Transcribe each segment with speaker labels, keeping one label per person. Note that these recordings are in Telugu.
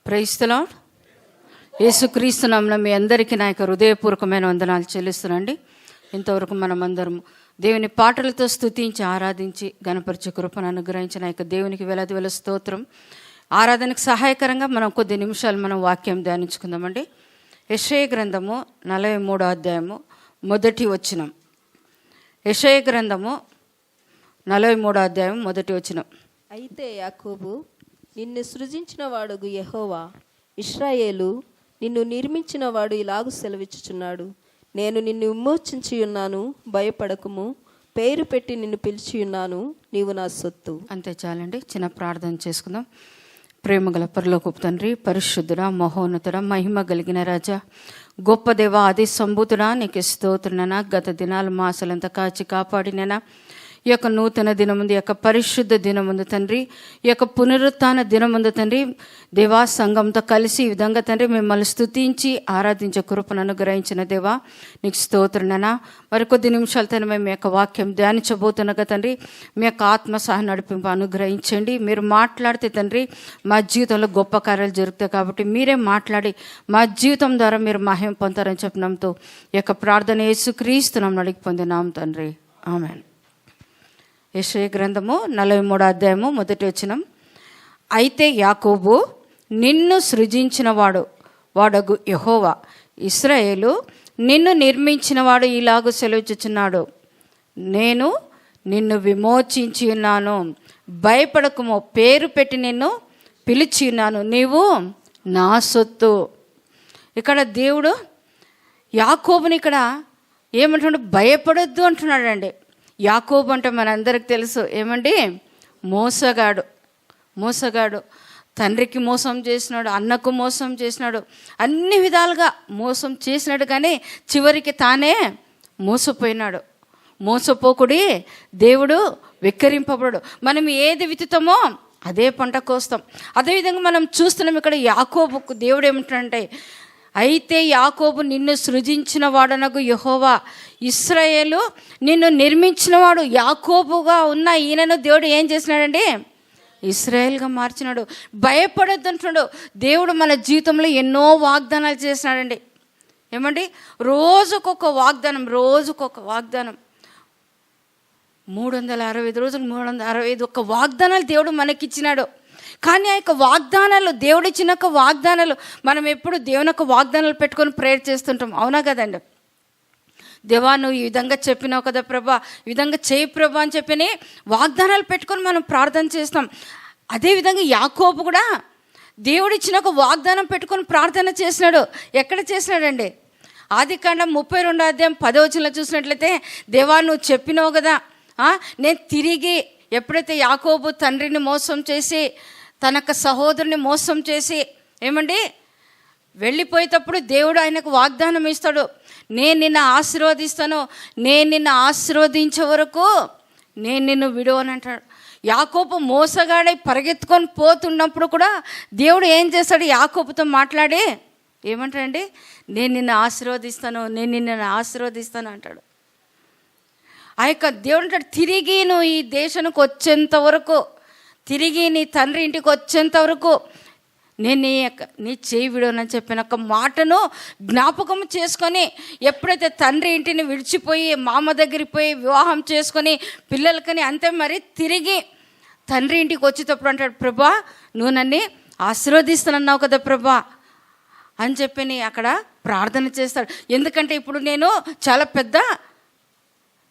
Speaker 1: Praise the lord. యేసుక్రీస్తు నామమున మీ అందరికీ నా యొక్క హృదయపూర్వకమైన వందనాలు చెల్లిస్తున్నాండి. ఇంతవరకు మనం అందరం దేవుని పాటలతో స్తుతించి ఆరాధించి గణపరిచే కృపను అనుగ్రహించిన యొక్క దేవునికి వేలాది వేల స్తోత్రం. ఆరాధనకు సహాయకరంగా మనం కొద్ది నిమిషాలు మనం వాక్యం ధ్యానించుకుందామండి. యెషయా గ్రంథము 43వ అధ్యాయము మొదటి వచనం. యెషయా గ్రంథము 43వ అధ్యాయం మొదటి వచనం.
Speaker 2: అయితే యాకోబు నిన్ను సృజించిన వాడు యెహోవా, ఇశ్రాయేలు నిన్ను నిర్మించిన వాడు ఇలాగు సెలవిచ్చుచున్నాడు, నేను నిన్ను విమోచించి ఉన్నాను, భయపడకుము, పేరు పెట్టి నిన్ను పిలిచి ఉన్నాను, నీవు నా సొత్తు.
Speaker 1: అంతే చాలండి. చిన్న ప్రార్థన చేసుకుందాం. ప్రేమగల పరలోకపు తండ్రి, పరిశుద్ధుడా, మహోన్నతుడా, మహిమ కలిగిన రాజా, గొప్ప దేవ, ఆది సంభూతుడా, నీకు స్తోత్రునైనా. గత దినాలు మాసలంతా కాచి కాపాడినైనా ఈ యొక్క నూతన దినముందు, ఈ యొక్క పరిశుద్ధ దినముందు తండ్రి, ఈ యొక్క పునరుత్థాన దినముందు తండ్రి, దేవా సంఘంతో కలిసి ఈ విధంగా తండ్రి మిమ్మల్ని స్తుతించి ఆరాధించే కృపను అనుగ్రహించిన దేవా నీకు స్తోత్రునైనా. మరికొద్ది నిమిషాలు తండ్రి మేము మీ యొక్క వాక్యం ధ్యానించబోతున్నగా తండ్రి మీ యొక్క ఆత్మ సహ నడిపింపు అనుగ్రహించండి. మీరు మాట్లాడితే తండ్రి మా జీవితంలో గొప్ప కార్యాలు జరుగుతాయి కాబట్టి మీరే మాట్లాడి మా జీవితం ద్వారా మీరు మహిమ పొందుతారని చెప్పినంతో ఈ యొక్క ప్రార్థన యేసుక్రీస్తు నామమున అడిగి పొందినాం తండ్రి, ఆమేన్. యెషయా గ్రంథము 43వ అధ్యాయము మొదటి వచనం. అయితే యాకోబు నిన్ను సృజించిన వాడగు యెహోవా, ఇశ్రాయేలు నిన్ను నిర్మించిన వాడు ఇలాగు సెలవిచ్చుచున్నాడు, నేను నిన్ను విమోచించి ఉన్నాను, భయపడకుము, పేరు పెట్టి నిన్ను పిలిచి ఉన్నాను, నీవు నా సొత్తు. ఇక్కడ దేవుడు యాకోబుని ఇక్కడ ఏమంటున్నాడు? భయపడొద్దు అంటున్నాడండి. యాకోబు అంటే మనందరికి తెలుసు ఏమండి, మోసగాడు. తండ్రికి మోసం చేసినాడు, అన్నకు మోసం చేసినాడు, అన్ని విధాలుగా మోసం చేసినాడు. కానీ చివరికి తానే మోసపోయినాడు. మోసపోకుడి దేవుడు వెక్కిరింపబడు. మనం ఏది విత్తుతామో అదే పంట కోస్తాం. అదేవిధంగా మనం చూస్తున్నాం ఇక్కడ యాకోబుకు దేవుడు ఏమంటాడంటే, అయితే యాకోబు నిన్ను సృజించిన వాడనగు యెహోవా, ఇశ్రాయేలు నిన్ను నిర్మించిన వాడు. యాకోబుగా ఉన్న ఈయనను దేవుడు ఏం చేసినాడండి? ఇశ్రాయేల్గా మార్చినాడు. భయపడొద్దు అంటున్నాడు. దేవుడు మన జీవితంలో ఎన్నో వాగ్దానాలు చేసినాడండి. ఏమండి, రోజుకొక వాగ్దానం 365 రోజులు 365 ఒక్క వాగ్దానాలు దేవుడు మనకిచ్చినాడు. కానీ ఆ యొక్క వాగ్దానాలు, దేవుడిచ్చిన యొక్క వాగ్దానాలు, మనం ఎప్పుడు దేవుని యొక్క వాగ్దానాలు పెట్టుకొని ప్రేయర్ చేస్తుంటాం, అవునా కదండి? దేవా నువ్వు ఈ విధంగా చెప్పినావు కదా ప్రభా, ఈ విధంగా చేయి ప్రభా అని చెప్పి వాగ్దానాలు పెట్టుకొని మనం ప్రార్థన చేస్తాం. అదేవిధంగా యాకోబు కూడా దేవుడిచ్చిన ఒక వాగ్దానం పెట్టుకొని ప్రార్థన చేసినాడు. ఎక్కడ చేసినాడండి? ఆదికాండం 32వ అధ్యాయం 10వ వచనంలో చూసినట్లయితే, దేవా నువ్వు చెప్పినావు కదా, నేను తిరిగి ఎప్పుడైతే యాకోబు తండ్రిని మోసం చేసి తన సహోదరుని మోసం చేసి ఏమండి వెళ్ళిపోయేటప్పుడు దేవుడు ఆయనకు వాగ్దానం ఇస్తాడు, నేను నిన్ను ఆశీర్వదిస్తాను, నేను నిన్ను ఆశీర్వదించే వరకు నేను నిన్ను విడువను అంటాడు. యాకోబు మోసగాడై పరిగెత్తుకొని పోతున్నప్పుడు కూడా దేవుడు ఏం చేస్తాడు? యాకోబుతో మాట్లాడి ఏమంటాడండి? నేను నిన్ను ఆశీర్వదిస్తాను అంటాడు. ఆ యొక్క దేవుడు అంటాడు, తిరిగి నువ్వు ఈ దేశానికి వచ్చేంత వరకు, తిరిగి నీ తండ్రి ఇంటికి వచ్చేంత వరకు నేను నీ చేయి విడవనని చెప్పిన ఒక మాటను జ్ఞాపకం చేసుకొని, ఎప్పుడైతే తండ్రి ఇంటిని విడిచిపోయి మామ దగ్గరికి పోయి వివాహం చేసుకొని పిల్లలకని అంతే మరి తిరిగి తండ్రి ఇంటికి వచ్చేటప్పుడు అంటాడు, ప్రభా నువ్వు నన్ను ఆశీర్వదిస్తానన్నావు కదా ప్రభా అని చెప్పి అక్కడ ప్రార్థన చేస్తాడు. ఎందుకంటే ఇప్పుడు నేను చాలా పెద్ద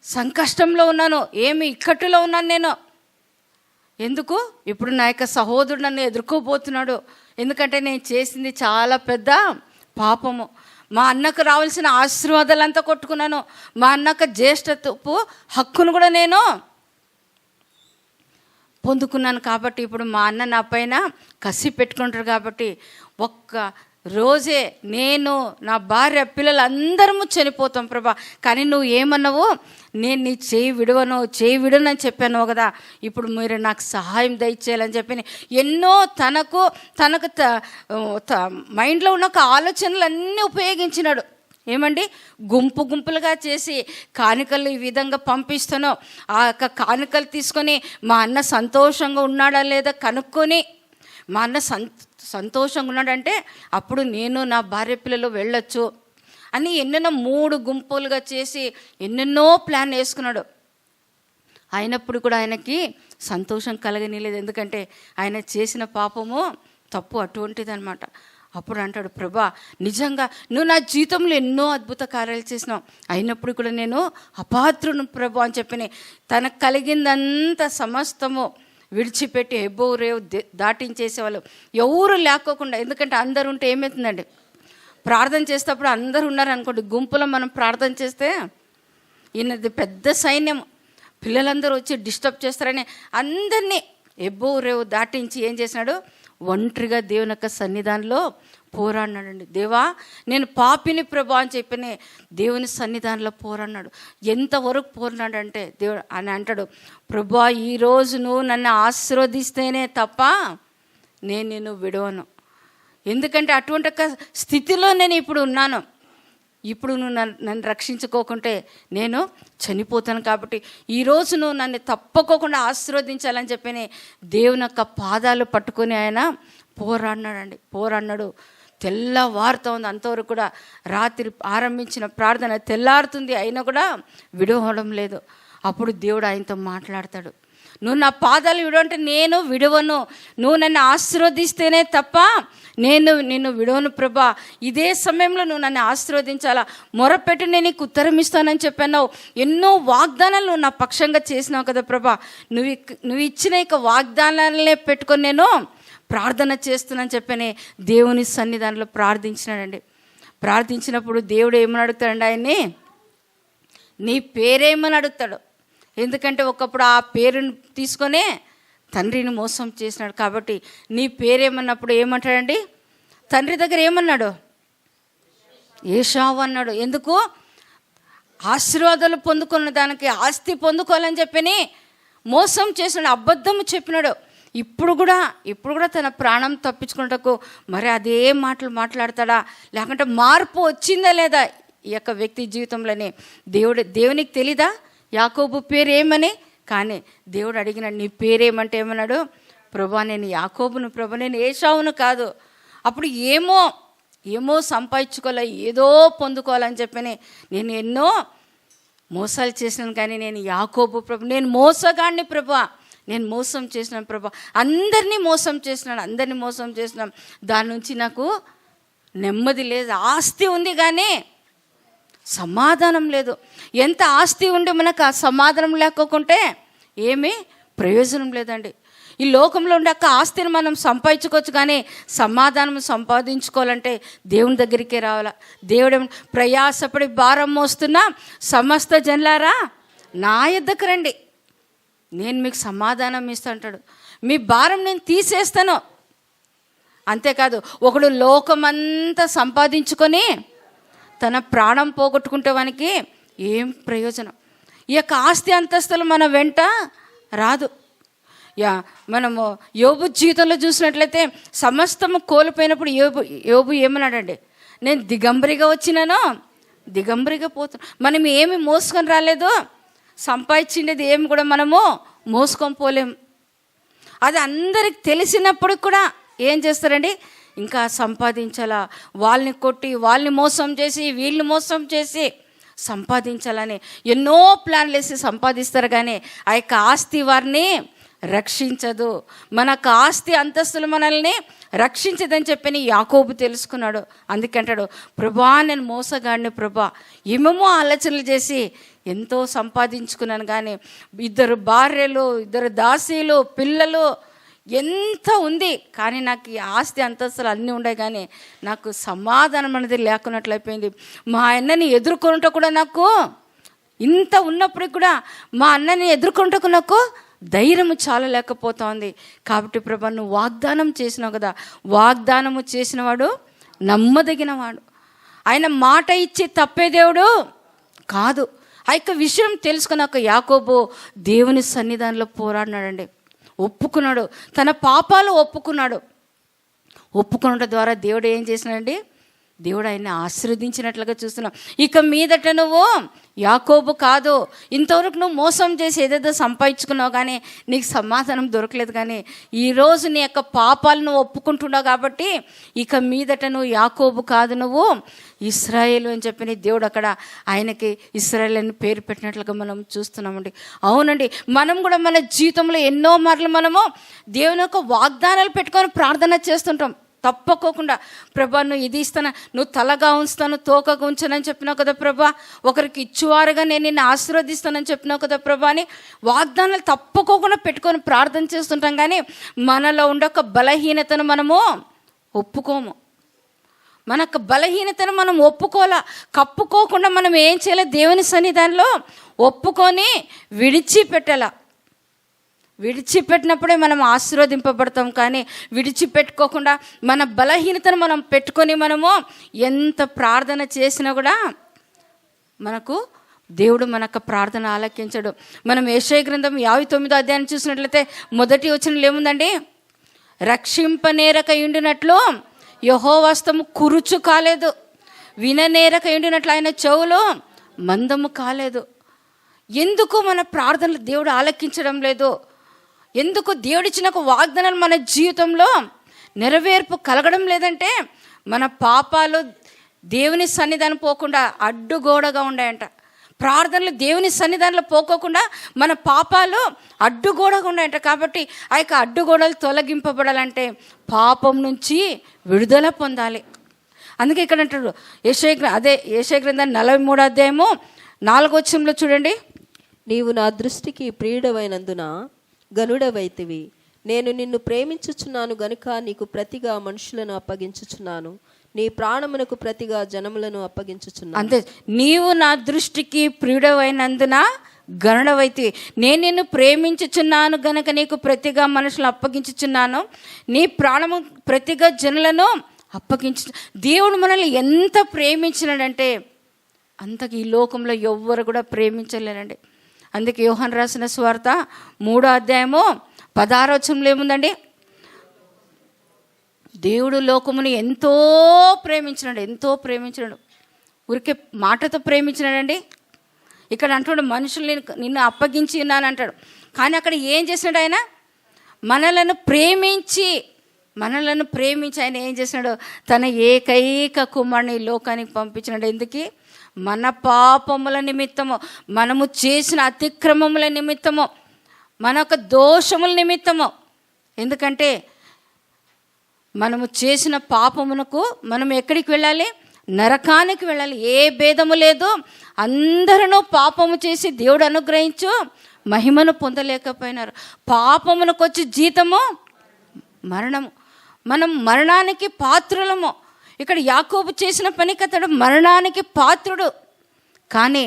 Speaker 1: సంకష్టంలో ఉన్నాను, ఏమి ఇక్కట్టులో ఉన్నాను నేను. ఎందుకు? ఇప్పుడు నా యొక్క సహోదరుడు నన్ను ఎదుర్కోబోతున్నాడు. ఎందుకంటే నేను చేసింది చాలా పెద్ద పాపము. మా అన్నకు రావాల్సిన ఆశీర్వాదాలంతా కొట్టుకున్నాను. మా అన్నకు జ్యేష్ఠత్వపు హక్కును కూడా నేను పొందుకున్నాను. కాబట్టి ఇప్పుడు మా అన్న నా పైన కసి పెట్టుకుంటారు. కాబట్టి ఒక్క రోజే నేను, నా భార్య, పిల్లలు అందరము చనిపోతాం ప్రభా. కానీ నువ్వు ఏమన్నావు? నేను నీ చేయి విడవనని చెప్పాను కదా, ఇప్పుడు మీరు నాకు సహాయం దయచేయాలని చెప్పి ఎన్నో తనకు మైండ్లో ఉన్న ఒక ఆలోచనలన్నీ ఉపయోగించినాడు. ఏమండి, గుంపులుగా చేసి కానుకలు ఈ విధంగా పంపిస్తాను. ఆ కానుకలు తీసుకొని మా అన్న సంతోషంగా ఉన్నాడా లేదా కనుక్కొని మా అన్న సంతోషంగా ఉన్నాడంటే అప్పుడు నేను నా భార్య పిల్లలు వెళ్ళొచ్చు అని ఎన్నెన్నో 3 గుంపులుగా చేసి ఎన్నెన్నో ప్లాన్ వేసుకున్నాడు. అయినప్పుడు కూడా ఆయనకి సంతోషం కలగనీయలేదు. ఎందుకంటే ఆయన చేసిన పాపము తప్పు అటువంటిదన్నమాట. అప్పుడు అంటాడు, ప్రభా నిజంగా నువ్వు నా జీవితంలో ఎన్నో అద్భుత కార్యాలు చేసినావు, అయినప్పుడు కూడా నేను అపాత్రును ప్రభు అని చెప్పి తనకు కలిగిందంతా సమస్తము విడిచిపెట్టి హెబ్బో రేవు దాటించేసేవాళ్ళు ఎవరు లేకోకుండా. ఎందుకంటే అందరు ఉంటే ఏమవుతుందండి, ప్రార్థన చేసేటప్పుడు అందరు ఉన్నారనుకోండి, గుంపులో మనం ప్రార్థన చేస్తే ఈయనది పెద్ద సైన్యం, పిల్లలందరూ వచ్చి డిస్టర్బ్ చేస్తారని అందరినీ ఎబ్బో రేవు దాటించి ఏం చేసినాడు, ఒంటరిగా దేవుని యొక్క సన్నిధానంలో పోరాడినాడండి. దేవా నేను పాపిని ప్రభా అని చెప్పి దేవుని సన్నిధానంలో పోరాడినాడు. ఎంతవరకు పోరాడాడంటే దేవుడు అని అంటాడు, ప్రభా ఈరోజు నువ్వు నన్ను ఆశీర్వదిస్తేనే తప్ప నేను నిన్ను విడవను. ఎందుకంటే అటువంటి ఒక స్థితిలో నేను ఇప్పుడు ఉన్నాను. ఇప్పుడు నువ్వు నన్ను రక్షించుకోకుంటే నేను చనిపోతాను. కాబట్టి ఈరోజు నువ్వు నన్ను తప్పకోకుండా ఆశీర్వదించాలని చెప్పి దేవుని యొక్క పాదాలు పట్టుకొని ఆయన పోరాడినాడు. తెల్లవారుతా ఉంది. అంతవరకు కూడా రాత్రి ఆరంభించిన ప్రార్థన తెల్లారుతుంది, అయినా కూడా విడవడం లేదు. అప్పుడు దేవుడు ఆయనతో మాట్లాడతాడు, నువ్వు నా పాదాలు విడవంటే నేను విడవను, నువ్వు నన్ను ఆశీర్వదిస్తేనే తప్ప నేను నిన్ను విడవను ప్రభా. ఇదే సమయంలో నువ్వు నన్ను ఆశీర్వదించాలా, మొరపెట్టి నేను నీకు ఉత్తరం ఇస్తానని చెప్పావు. ఎన్నో వాగ్దానాలు నువ్వు నా పక్షంగా చేసినావు కదా ప్రభా. నువ్వు ఇచ్చిన ఇక వాగ్దానాలనే పెట్టుకొని నేను ప్రార్థన చేస్తున్నానని చెప్పని దేవుని సన్నిధానంలో ప్రార్థించినాడండి. ప్రార్థించినప్పుడు దేవుడు ఏమని అడుగుతాడండి, ఆయన్ని నీ పేరేమని అడుగుతాడు. ఎందుకంటే ఒకప్పుడు ఆ పేరుని తీసుకొనే తండ్రిని మోసం చేసినాడు. కాబట్టి నీ పేరేమన్నప్పుడు ఏమంటాడండి, తండ్రి దగ్గర ఏమన్నాడు, ఏషావు అన్నాడు. ఎందుకు, ఆశీర్వాదాలు పొందుకున్న దానికి ఆస్తి పొందుకోవాలని చెప్పని మోసం చేసినాడు, అబద్ధము చెప్పినాడు. ఇప్పుడు కూడా తన ప్రాణం తప్పించుకున్నటకు మరి అదే మాటలు మాట్లాడతాడా, లేకుంటే మార్పు వచ్చిందా లేదా ఈ యొక్క వ్యక్తి జీవితంలోనే? దేవునికి తెలీదా యాకోబు పేరు ఏమని? కానీ దేవుడు అడిగినాడు, నీ పేరేమంటే ఏమన్నాడు, ప్రభా నేను యాకోబును ప్రభా, నేను ఏషావును కాదు. అప్పుడు ఏమో సంపాదించుకోవాలి, ఏదో పొందుకోవాలని చెప్పని నేను ఎన్నో మోసాలు చేసినాను, కానీ నేను యాకోబు ప్రభా, నేను మోసగాడిని ప్రభా, నేను మోసం చేసినాను ప్రభా, అందరినీ మోసం చేసినాను. దాని నుంచి నాకు నెమ్మది లేదు. ఆస్తి ఉంది కానీ సమాధానం లేదు. ఎంత ఆస్తి ఉండి మనకు ఆ సమాధానం లేకోకుంటే ఏమీ ప్రయోజనం లేదండి. ఈ లోకంలో ఉండే ఒక ఆస్తిని మనం సంపాదించుకోవచ్చు, కానీ సమాధానం సంపాదించుకోవాలంటే దేవుని దగ్గరికే రావాలా. దేవుడు ప్రయాసపడి భారం మోస్తున్నా సమస్త జనులారా నా యొద్దకు రండి, నేను మీకు సమాధానం ఇస్తా అంటాడు. మీ భారం నేను తీసేస్తాను. అంతేకాదు, ఒకడు లోకమంతా సంపాదించుకొని తన ప్రాణం పోగొట్టుకుంటే వానికి ఏం ప్రయోజనం? ఈ యొక్క ఆస్తి అంతస్తులు మన వెంట రాదు. మనము యోబు జీవితంలో చూసినట్లయితే సమస్తము కోల్పోయినప్పుడు యోబు ఏమన్నాడండి, నేను దిగంబరిగా వచ్చినాను, దిగంబరిగా పోతున్నాను. మనం ఏమి మోసుకొని రాలేదు, సంపాదించిండేది ఏమి కూడా మనము మోసుకొని పోలేము. అది అందరికి తెలిసినప్పుడు కూడా ఏం చేస్తారండి, ఇంకా సంపాదించాలా, వాళ్ళని కొట్టి వాళ్ళని మోసం చేసి వీళ్ళని మోసం చేసి సంపాదించాలని ఎన్నో ప్లాన్లు వేసి సంపాదిస్తారు, కానీ ఆ యొక్క ఆస్తి వారిని రక్షించదు. మనకు ఆస్తి అంతస్తులు మనల్ని రక్షించదని చెప్పని యాకోబు తెలుసుకున్నాడు. అందుకంటాడు, ప్రభా నేను మోసగాడిని ప్రభా, ఏమేమో ఆలోచనలు చేసి ఎంతో సంపాదించుకున్నాను, కానీ 2 భార్యలు 2 దాసీలు పిల్లలు ఎంత ఉంది, కానీ నాకు ఈ ఆస్తి అంతస్తులు అన్నీ ఉన్నాయి, కానీ నాకు సమాధానం అనేది లేకున్నట్లయిపోయింది. మా అన్నని ఎదుర్కొంటూ కూడా నాకు ఇంత ఉన్నప్పటికి కూడా మా అన్నని ఎదుర్కొంటూ నాకు ధైర్యము చాలా లేకపోతుంది. కాబట్టి ప్రభా నువ్వు వాగ్దానం చేసినావు కదా, వాగ్దానము చేసినవాడు నమ్మదగినవాడు, ఆయన మాట ఇచ్చి తప్పే దేవుడు కాదు. ఆ యొక్క విషయం తెలుసుకున్న ఒక యాకోబు దేవుని సన్నిధానంలో పోరాడినాడండి, ఒప్పుకున్నాడు, తన పాపాలు ఒప్పుకున్నాడు. ఒప్పుకున్న ద్వారా దేవుడు ఏం చేసినాడండి, దేవుడు ఆయన్ని ఆశీర్వదించినట్లుగా చూస్తున్నాం. ఇక మీదట నువ్వు యాకోబు కాదు. ఇంతవరకు నువ్వు మోసం చేసి ఏదేదో సంపాదించుకున్నావు కానీ నీకు సమాధానం దొరకలేదు. కానీ ఈరోజు నీ యొక్క పాపాలను ఒప్పుకుంటున్నావు కాబట్టి ఇక మీదట నువ్వు యాకోబు కాదు, నువ్వు ఇశ్రాయేలు అని చెప్పి దేవుడు అక్కడ ఆయనకి ఇశ్రాయేలు అని పేరు పెట్టినట్లుగా మనం చూస్తున్నామండి. అవునండి, మనం కూడా మన జీవితంలో ఎన్నో మార్లు మనము దేవుని యొక్క వాగ్దానాలు పెట్టుకొని ప్రార్థన చేస్తుంటాం. తప్పకోకుండా ప్రభా నువ్వు ఇది ఇస్తాను, నువ్వు తలగా ఉంచుతాను తోకగా ఉంచానని చెప్పినావు కదా ప్రభా, ఒకరికి ఇచ్చువారుగా నేను నిన్ను ఆశీర్వదిస్తానని చెప్పినావు కదా ప్రభా అని వాగ్దానాలు తప్పకోకుండా పెట్టుకొని ప్రార్థన చేస్తుంటాం. కానీ మనలో ఉండే ఒక బలహీనతను మనము ఒప్పుకోము. మన యొక్క బలహీనతను మనం ఒప్పుకోవాలా. కప్పుకోకుండా మనం ఏం చేయాలి? దేవుని సన్నిధానంలో ఒప్పుకొని విడిచిపెట్టాల. విడిచిపెట్టినప్పుడే మనం ఆశీర్వదింపబడతాం. కానీ విడిచిపెట్టుకోకుండా మన బలహీనతను మనం పెట్టుకొని మనము ఎంత ప్రార్థన చేసినా కూడా మనకు దేవుడు మనకు ప్రార్థన ఆలకించడు. మనం యెషయా గ్రంథం 59వ అధ్యాయం చూసినట్లయితే మొదటి వచనంలో ఏముందండి? రక్షింపనేరక ఉండినట్లు యెహోవా హస్తము కురుచు కాలేదు, విననేరక ఉండినట్లు ఆయన చెవులు మందము కాలేదు. ఎందుకు మన ప్రార్థనలు దేవుడు ఆలకించడం లేదు? ఎందుకు దేవుడిచ్చిన ఒక వాగ్దానాలు మన జీవితంలో నెరవేర్పు కలగడం లేదంటే మన పాపాలు దేవుని సన్నిధానం పోకుండా అడ్డుగోడగా ఉన్నాయంట. ప్రార్థనలు దేవుని సన్నిధానంలో పోకోకుండా మన పాపాలు అడ్డుగోడగా ఉన్నాయంట. కాబట్టి ఆ యొక్క అడ్డుగోడలు తొలగింపబడాలంటే పాపం నుంచి విడుదల పొందాలి. అందుకే ఇక్కడ అంటాడు యెషయా గ్రంథం 43వ అధ్యాయము 4వ వచనంలో చూడండి.
Speaker 2: నీవు నా దృష్టికి ప్రియుడవైనందున గనుడవైతివి, నేను నిన్ను ప్రేమించుచున్నాను గనుక నీకు ప్రతిగా మనుషులను అప్పగించుచున్నాను, నీ ప్రాణమునకు ప్రతిగా జనములను అప్పగించుచున్నాను.
Speaker 1: అంతే, నీవు నా దృష్టికి ప్రియుడవైనందున గనుడవైతివి, నేను నిన్ను ప్రేమించుచున్నాను గనక నీకు ప్రతిగా మనుషులను అప్పగించుచున్నాను, నీ ప్రాణము ప్రతిగా జనులను అప్పగించు. దేవుడు మనల్ని ఎంత ప్రేమించినాడంటే అంతకు ఈ లోకంలో ఎవ్వరు కూడా ప్రేమించలేరండి. అందుకే యోహాను రాసిన సువార్త 3వ అధ్యాయము 16వ వచనంలో ఏముందండి? దేవుడు లోకమును ఎంతో ప్రేమించినాడు. ఊరికే మాటతో ప్రేమించినాడండి. ఇక్కడ అంటాడు మనుషులు నిన్ను అప్పగించి ఉన్నాను అంటాడు. కానీ అక్కడ ఏం చేసినాడు? ఆయన మనలను ప్రేమించి ఆయన ఏం చేసినాడు? తన ఏకైక కుమారుని లోకానికి పంపించినాడు. ఎందుకు? మన పాపముల నిమిత్తము, మనము చేసిన అతిక్రమముల నిమిత్తము, మన యొక్క దోషముల నిమిత్తము. ఎందుకంటే మనము చేసిన పాపమునకు మనం ఎక్కడికి వెళ్ళాలి? నరకానికి వెళ్ళాలి. ఏ భేదము లేదు. అందరూ పాపము చేసి దేవుడు అనుగ్రహించు మహిమను పొందలేకపోయినారు. పాపమునకు వచ్చి జీతము మరణము. మనం మరణానికి పాత్రులము. ఇక్కడ యాకోబు చేసిన పనికి అతడు మరణానికి పాత్రుడు. కానీ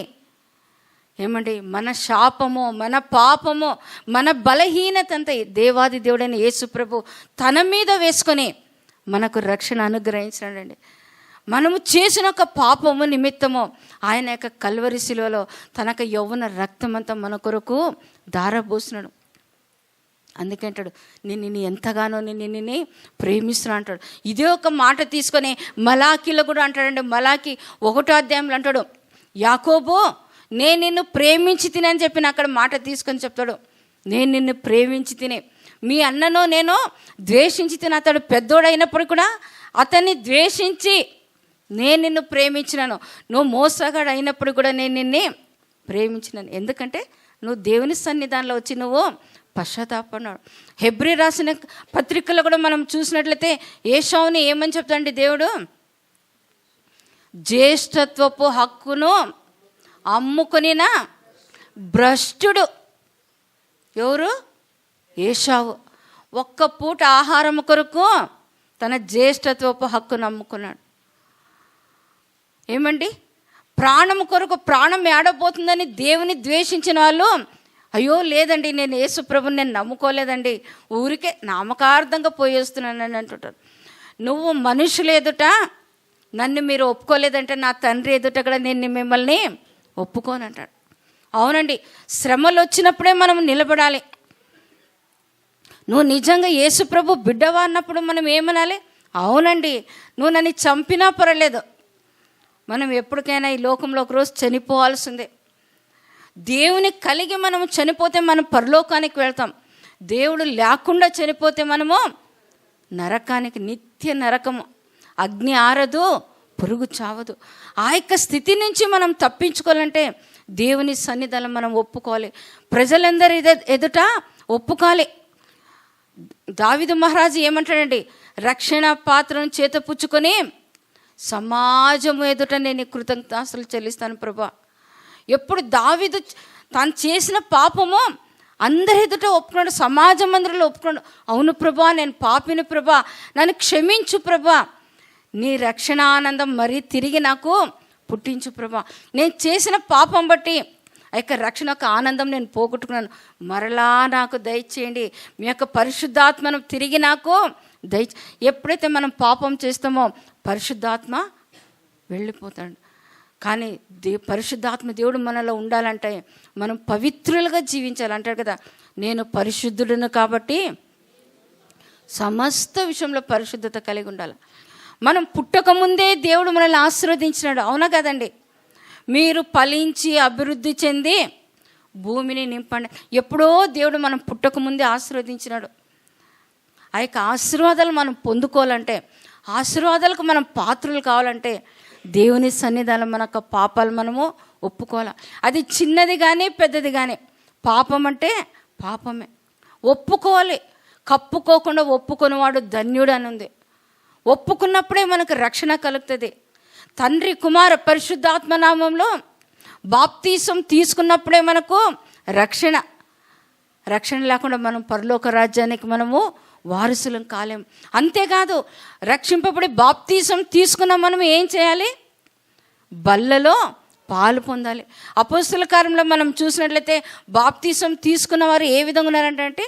Speaker 1: ఏమండి, మన శాపము, మన పాపము, మన బలహీనత అంతా దేవాది దేవుడైన యేసు ప్రభు తన మీద వేసుకొని మనకు రక్షణ అనుగ్రహించాడండి. మనము చేసిన ఒక పాపము నిమిత్తము ఆయన యొక్క కల్వరి శిలువలో తనకు యవ్వన రక్తమంతా మన కొరకు ధారపోసినాడు. అందుకే అంటాడు, నిన్ను ఎంతగానో నిన్ను ప్రేమిస్తున్నా అంటాడు. ఇదే ఒక మాట తీసుకొని మలాకీలో కూడా అంటాడండి. మలాకి 1వ అధ్యాయంలో అంటాడు, యాకోబు నేను నిన్ను ప్రేమించి తిని అని చెప్పిన అక్కడ మాట తీసుకొని చెప్తాడు. నేను నిన్ను ప్రేమించి తిని, మీ అన్నను నేను ద్వేషించి తిని. అతడు పెద్దోడైనప్పుడు కూడా అతన్ని ద్వేషించి నేను నిన్ను ప్రేమించినాను. నువ్వు మోసగాడు అయినప్పుడు కూడా నేను నిన్ను ప్రేమించినాను. ఎందుకంటే నువ్వు దేవుని సన్నిధానంలో వచ్చి నువ్వు పశ్చాత్తాపడ్డాడు. హెబ్రీ రాసిన పత్రికలో కూడా మనం చూసినట్లయితే ఏశావుని ఏమని చెప్తాడండి దేవుడు? జ్యేష్ఠత్వపు హక్కును అమ్ముకొనిన భ్రష్టుడు. ఎవరు? ఏశావు. ఒక్క పూట ఆహారం కొరకు తన జ్యేష్ఠత్వపు హక్కును అమ్ముకున్నాడు. ఏమండి, ప్రాణం కొరకు ప్రాణం ఏడబోతుందని దేవుని ద్వేషించిన వాళ్ళు, అయ్యో లేదండి నేను యేసు ప్రభుని నేను నమ్ముకోలేదండి, ఊరికే నామకార్థంగా పోయేస్తున్నానని అంటుంటారు. నువ్వు మనుషులు ఎదుట నన్ను మీరు ఒప్పుకోలేదంటే నా తండ్రి ఎదుట కూడా నేను మిమ్మల్ని ఒప్పుకోనంటాడు. అవునండి, శ్రమలు వచ్చినప్పుడే మనం నిలబడాలి. నువ్వు నిజంగా యేసు ప్రభు బిడ్డవా అన్నప్పుడు మనం ఏమనాలి? అవునండి, నువ్వు నన్ను చంపినా పర్వాలేదు, మనం ఎప్పటికైనా ఈ లోకంలో ఒకరోజు చనిపోవాల్సిందే. దేవుని కలిగి మనం చనిపోతే మనం పరలోకానికి వెళ్తాం. దేవుడు లేకుండా చనిపోతే మనము నరకానికి, నిత్య నరకము, అగ్ని ఆరదు, పురుగు చావదు. ఆ యొక్క స్థితి నుంచి మనం తప్పించుకోవాలంటే దేవుని సన్నిధానం మనం ఒప్పుకోవాలి, ప్రజలందరి ఎదుట ఒప్పుకోవాలి. దావీదు మహారాజు ఏమంటాడండి, రక్షణ పాత్రను చేతపుచ్చుకొని సమాజం ఎదుట నేను కృతజ్ఞతాస్తులు చెల్లిస్తాను ప్రభా. ఎప్పుడు దావీదు తాను చేసిన పాపము అందరి ఎదుట ఒప్పుకున్నాడు, సమాజం అందరిలో ఒప్పుకున్నాడు. అవును ప్రభా, నేను పాపిని ప్రభా, నన్ను క్షమించు ప్రభా, నీ రక్షణ ఆనందం మరీ తిరిగి నాకు పుట్టించు ప్రభా, నేను చేసిన పాపం బట్టి ఆ యొక్క రక్షణ యొక్క ఆనందం నేను పోగొట్టుకున్నాను, మరలా నాకు దయచేయండి, మీ యొక్క పరిశుద్ధాత్మను తిరిగి నాకు ఎప్పుడైతే మనం పాపం చేస్తామో పరిశుద్ధాత్మ వెళ్ళిపోతాడు. కానీ పరిశుద్ధాత్మ దేవుడు మనలో ఉండాలంటే మనం పవిత్రులుగా జీవించాలంటాడు కదా. నేను పరిశుద్ధుడును కాబట్టి సమస్త విషయంలో పరిశుద్ధత కలిగి ఉండాలి. మనం పుట్టకముందే దేవుడు మనల్ని ఆశీర్వదించినాడు, అవునా కదండి. మీరు ఫలించి అభివృద్ధి చెంది భూమిని నింపండి. ఎప్పుడో దేవుడు మనం పుట్టకముందే ఆశీర్వదించినాడు. ఆ యొక్క ఆశీర్వాదాలు మనం పొందుకోవాలంటే, ఆశీర్వాదాలకు మనం పాత్రలు కావాలంటే దేవుని సన్నిధానం మన యొక్క పాపాలు మనము ఒప్పుకోవాలి. అది చిన్నది కానీ పెద్దది కానీ, పాపం అంటే పాపమే, ఒప్పుకోవాలి. కప్పుకోకుండా ఒప్పుకునేవాడు ధన్యుడు అని ఉంది. ఒప్పుకున్నప్పుడే మనకు రక్షణ కలుగుతుంది. తండ్రి కుమార పరిశుద్ధాత్మ నామంలో బాప్తీసం తీసుకున్నప్పుడే మనకు రక్షణ. రక్షణ లేకుండా మనం పరలోక రాజ్యానికి మనము వారసులం కాలేం. అంతేకాదు, రక్షింపబడి బాప్తీసం తీసుకున్న మనం ఏం చేయాలి, బల్లలో పాలు పొందాలి. అపోస్తుల కార్యంలో మనం చూసినట్లయితే బాప్తీసం తీసుకున్న వారు ఏ విధంగా ఉన్నారంటే,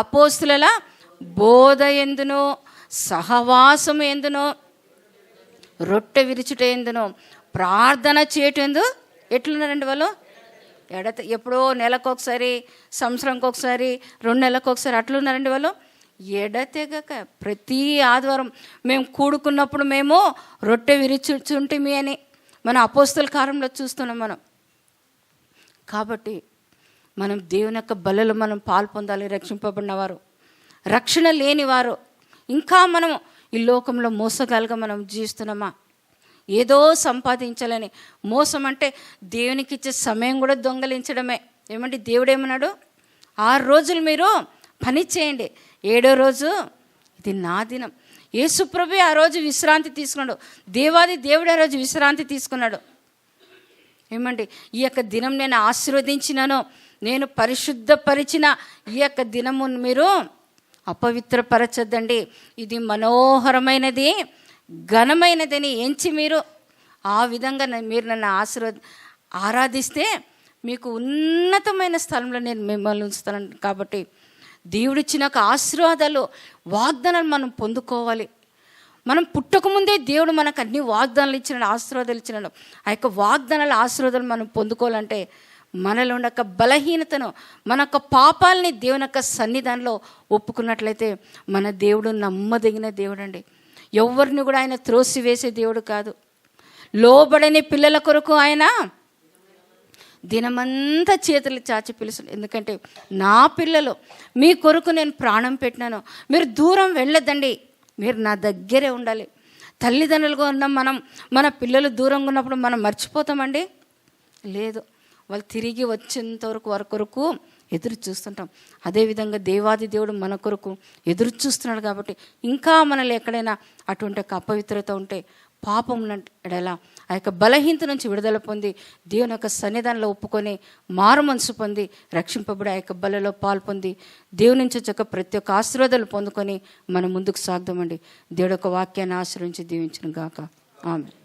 Speaker 1: అపోస్తుల బోధ ఎందునో, సహవాసము ఎందునో, రొట్టె విరుచుట ఎందునో, ప్రార్థన చేయటం ఎందు ఎట్లున్నారండి వాళ్ళు, ఎప్పుడో నెలకొకసారి, సంవత్సరంకి ఒకసారి, 2 నెలలకు ఒకసారి అట్లున్నారండి వాళ్ళు. ఎడతెగక ప్రతి ఆదివారం మేము కూడుకున్నప్పుడు మేము రొట్టె విరుచుంటిమి అని మన అపోస్తుల కార్యంలో చూస్తున్నాం మనం. కాబట్టి మనం దేవుని యొక్క బలలో మనం పాలు పొందాలి. రక్షింపబడినవారు, రక్షణ లేనివారు ఇంకా మనం ఈ లోకంలో మోసగాలుగా మనం జీవిస్తున్నామా, ఏదో సంపాదించాలని. మోసం అంటే దేవునికి ఇచ్చే సమయం కూడా దొంగలించడమే. ఏమంటే దేవుడు ఏమన్నాడు, 6 రోజులు మీరు పని చేయండి, 7వ రోజు ఇది నా దినం. యేసుప్రభు ఆ రోజు విశ్రాంతి తీసుకున్నాడు, దేవాది దేవుడు ఆ రోజు విశ్రాంతి తీసుకున్నాడు. ఏమండి, ఈ యొక్క దినం నేను ఆశీర్వదించినాను, నేను పరిశుద్ధపరిచిన ఈ యొక్క దినము మీరు అపవిత్రపరచద్దండి, ఇది మనోహరమైనది, ఘనమైనదని ఎంచి మీరు ఆ విధంగా మీరు నన్ను ఆరాధిస్తే మీకు ఉన్నతమైన స్థలంలో నేను మిమ్మల్ని ఉంచుతాను. కాబట్టి దేవుడిచ్చిన ఆశీర్వాదాలు, వాగ్దానాలు మనం పొందుకోవాలి. మనం పుట్టకముందే దేవుడు మనకు అన్ని వాగ్దానాలు ఇచ్చినాడు, ఆశీర్వాదాలు ఇచ్చినాడు. ఆ యొక్క వాగ్దానాల ఆశీర్వాదాలు మనం పొందుకోవాలంటే మనలో ఉన్న యొక్క బలహీనతను, మన యొక్క పాపాలని దేవుని యొక్క సన్నిధానంలో ఒప్పుకున్నట్లయితే మన దేవుడు నమ్మదగిన దేవుడు అండి. ఎవరిని కూడా ఆయన త్రోసివేసే దేవుడు కాదు. లోబడని పిల్లల కొరకు ఆయన దినమంతా చేతులు చాచి పిలుస్తుంది. ఎందుకంటే నా పిల్లలు మీ కొరకు నేను ప్రాణం పెట్టినాను, మీరు దూరం వెళ్ళొద్దండి, మీరు నా దగ్గరే ఉండాలి. తల్లిదండ్రులుగా ఉన్నాం మనం, మన పిల్లలు దూరంగా ఉన్నప్పుడు మనం మర్చిపోతామండి? లేదు, వాళ్ళు తిరిగి వచ్చేంత వరకు వారి కొరకు ఎదురు చూస్తుంటాం. అదేవిధంగా దేవాది దేవుడు మన కొరకు ఎదురు చూస్తున్నాడు. కాబట్టి ఇంకా మనలో ఎక్కడైనా అటువంటి అపవిత్రత ఉంటే, పాపం ఎడలా ఆ యొక్క బలహీనత నుంచి విడుదల పొంది దేవుని యొక్క సన్నిధానంలో ఒప్పుకొని మారు మనసు పొంది రక్షింపబడి ఆ యొక్క బలలో పాలు పొంది దేవుని నుంచి వచ్చాక ప్రతి ఒక్క ఆశీర్వాదాలు పొందుకొని మనం ముందుకు సాగుదామండి. దేవుడి యొక్క వాక్యాన్ని ఆశ్రయించి దీవించును గాక. ఆమెన్.